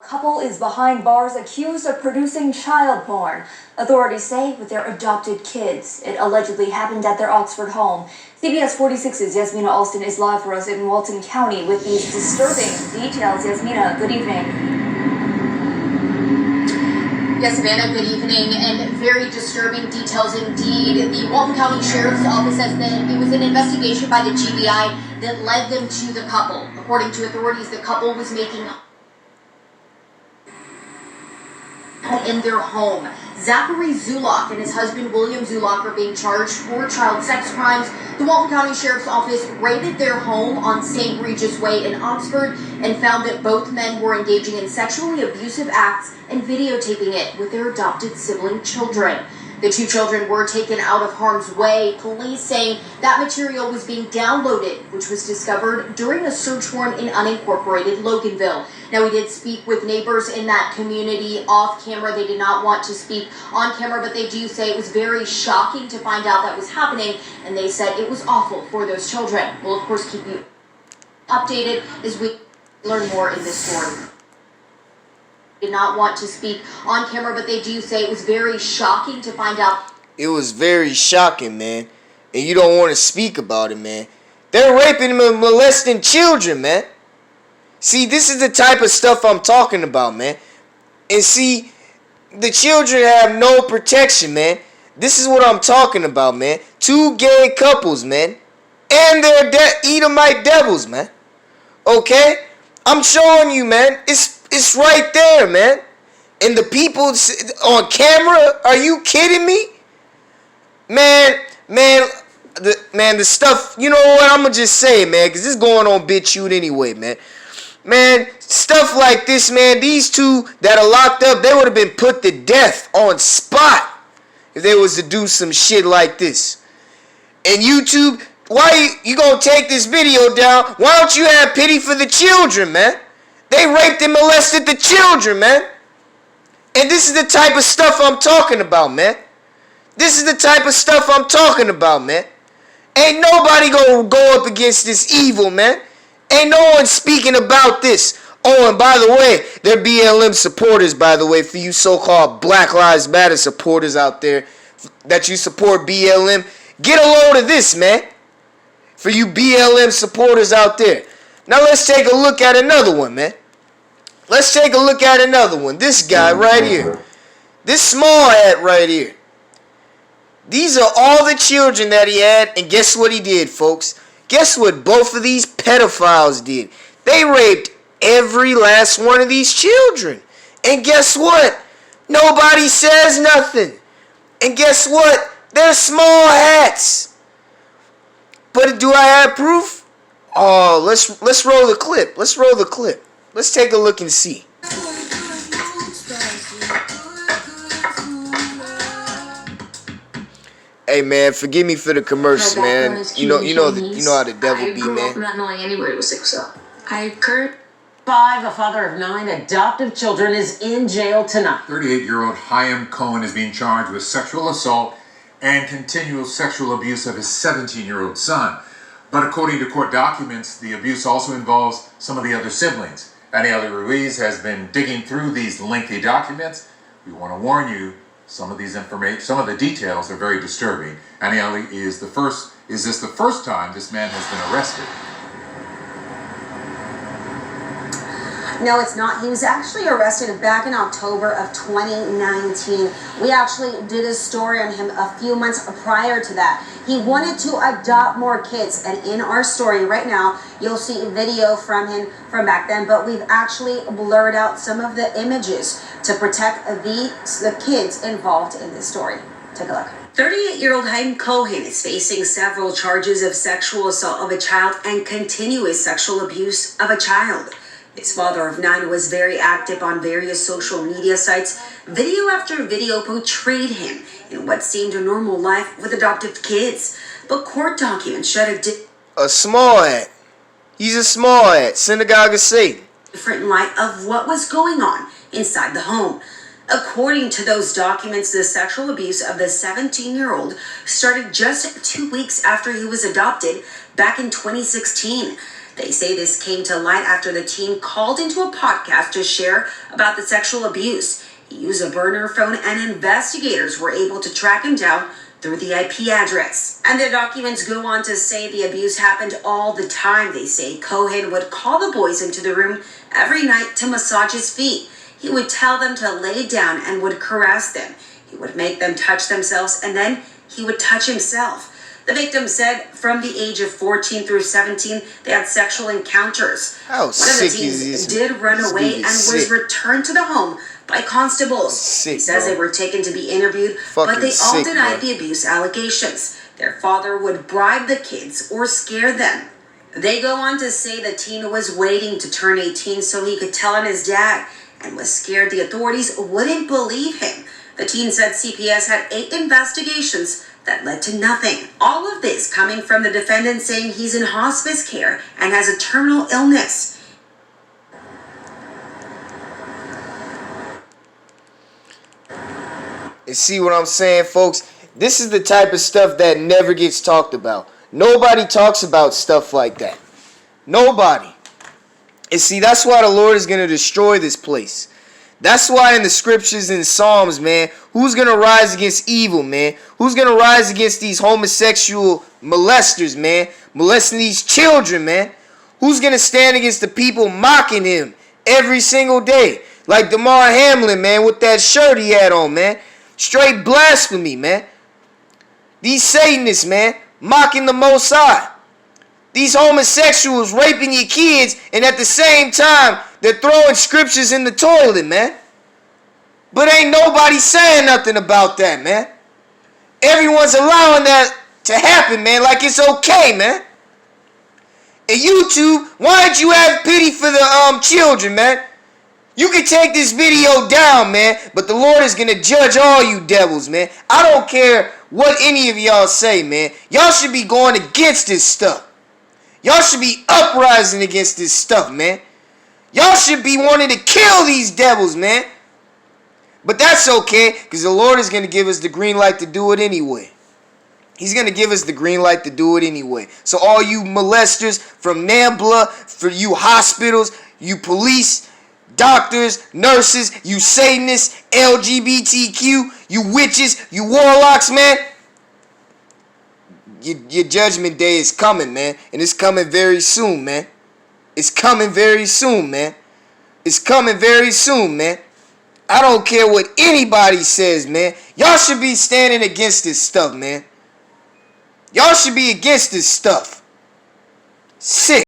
Couple is behind bars accused of producing child porn. Authorities say with their adopted kids. It allegedly happened at their Oxford home. CBS 46's Yasmina Alston is live for us in Walton County with these disturbing details. Yasmina, good evening. Yes, Savannah, good evening, and very disturbing details indeed. The Walton County Sheriff's Office says that it was an investigation by the GBI that led them to the couple. According to authorities, the couple was making in their home. Zachary Zulak and his husband William Zulak are being charged for child sex crimes. The Walton County Sheriff's Office raided their home on St. Regis Way in Oxford and found that both men were engaging in sexually abusive acts and videotaping it with their adopted sibling children. The two children were taken out of harm's way, police saying that material was being downloaded, which was discovered during a search warrant in unincorporated Loganville. Now, we did speak with neighbors in that community off camera. They did not want to speak on camera, but they do say it was very shocking to find out that was happening, and they said it was awful for those children. We'll, of course, keep you updated as we learn more in this story. Did not want to speak on camera, but they do say it was very shocking to find out. It was very shocking, man. And you don't want to speak about it, man. They're raping and molesting children, man. See, this is the type of stuff I'm talking about, man. And see, the children have no protection, man. This is what I'm talking about, man. Two gay couples, man. And they're Edomite devils, man. Okay? I'm showing you, man. It's right there, man. And the people on camera, are you kidding me? The stuff, you know what, I'm going to just say, man, because this is going on BitChute anyway, man. Man, stuff like this, man, these two that are locked up, they would have been put to death on spot if they was to do some shit like this. And YouTube, why you going to take this video down? Why don't you have pity for the children, man? They raped and molested the children, man. And this is the type of stuff I'm talking about, man. This is the type of stuff I'm talking about, man. Ain't nobody gonna go up against this evil, man. Ain't no one speaking about this. Oh, and by the way, they're BLM supporters, by the way, for you so-called Black Lives Matter supporters out there that you support BLM. Get a load of this, man. For you BLM supporters out there. Now let's take a look at another one, man. Let's take a look at another one. This guy right here. This small hat right here. These are all the children that he had, and guess what he did, folks? Guess what both of these pedophiles did? They raped every last one of these children. And guess what? Nobody says nothing. And guess what? They're small hats. But do I have proof? Oh, let's roll the clip. Let's roll the clip. Let's take a look and see. Hey man, forgive me for the commercial, man. You know how the devil be, man. I grew up not knowing anybody was sick, so I current. A father of 9 adoptive children, is in jail tonight. 38-year-old Chaim Cohen is being charged with sexual assault and continual sexual abuse of his 17-year-old son. But according to court documents, the abuse also involves some of the other siblings. Anieli Ruiz has been digging through these lengthy documents. We want to warn you, some of the details are very disturbing. Anieli, is this the first time this man has been arrested? No, it's not. He was actually arrested back in October of 2019. We actually did a story on him a few months prior to that. He wanted to adopt more kids, and in our story right now, you'll see a video from him from back then, but we've actually blurred out some of the images to protect the kids involved in this story. Take a look. 38-year-old Chaim Cohen is facing several charges of sexual assault of a child and continuous sexual abuse of a child. His father of 9 was very active on various social media sites. Video after video portrayed him in what seemed a normal life with adoptive kids. But court documents shed a small hat. He's a small hat. Synagogue of Satan. Different light of what was going on inside the home. According to those documents, the sexual abuse of the 17-year-old started just 2 weeks after he was adopted back in 2016. They say this came to light after the teen called into a podcast to share about the sexual abuse. He used a burner phone and investigators were able to track him down through the IP address. And the documents go on to say the abuse happened all the time. They say Cohen would call the boys into the room every night to massage his feet. He would tell them to lay down and would caress them. He would make them touch themselves and then he would touch himself. The victim said from the age of 14 through 17, they had sexual encounters. How One of the teens did run away and was returned to the home by constables. He says they were taken to be interviewed, but they all denied the abuse allegations. Their father would bribe the kids or scare them. They go on to say the teen was waiting to turn 18 so he could tell on his dad and was scared the authorities wouldn't believe him. The teen said CPS had 8 investigations that led to nothing. All of this coming from the defendant saying he's in hospice care and has a terminal illness. And see what I'm saying, folks? This is the type of stuff that never gets talked about. Nobody talks about stuff like that. Nobody. And see, that's why the Lord is going to destroy this place. That's why in the scriptures in Psalms, man, who's going to rise against evil, man? Who's going to rise against these homosexual molesters, man? Molesting these children, man? Who's going to stand against the people mocking him every single day? Like Damar Hamlin, man, with that shirt he had on, man. Straight blasphemy, man. These Satanists, man, mocking the Most High. These homosexuals raping your kids, and at the same time, they're throwing scriptures in the toilet, man. But ain't nobody saying nothing about that, man. Everyone's allowing that to happen, man, like it's okay, man. And YouTube, why don't you have pity for the children, man? You can take this video down, man, but the Lord is going to judge all you devils, man. I don't care what any of y'all say, man. Y'all should be going against this stuff. Y'all should be uprising against this stuff, man. Y'all should be wanting to kill these devils, man. But that's okay, because the Lord is going to give us the green light to do it anyway. He's going to give us the green light to do it anyway. So all you molesters from NAMBLA, for you hospitals, you police, doctors, nurses, you Satanists, LGBTQ, you witches, you warlocks, man. Your judgment day is coming, man. And it's coming very soon, man. It's coming very soon, man. It's coming very soon, man. I don't care what anybody says, man. Y'all should be standing against this stuff, man. Y'all should be against this stuff. Sick.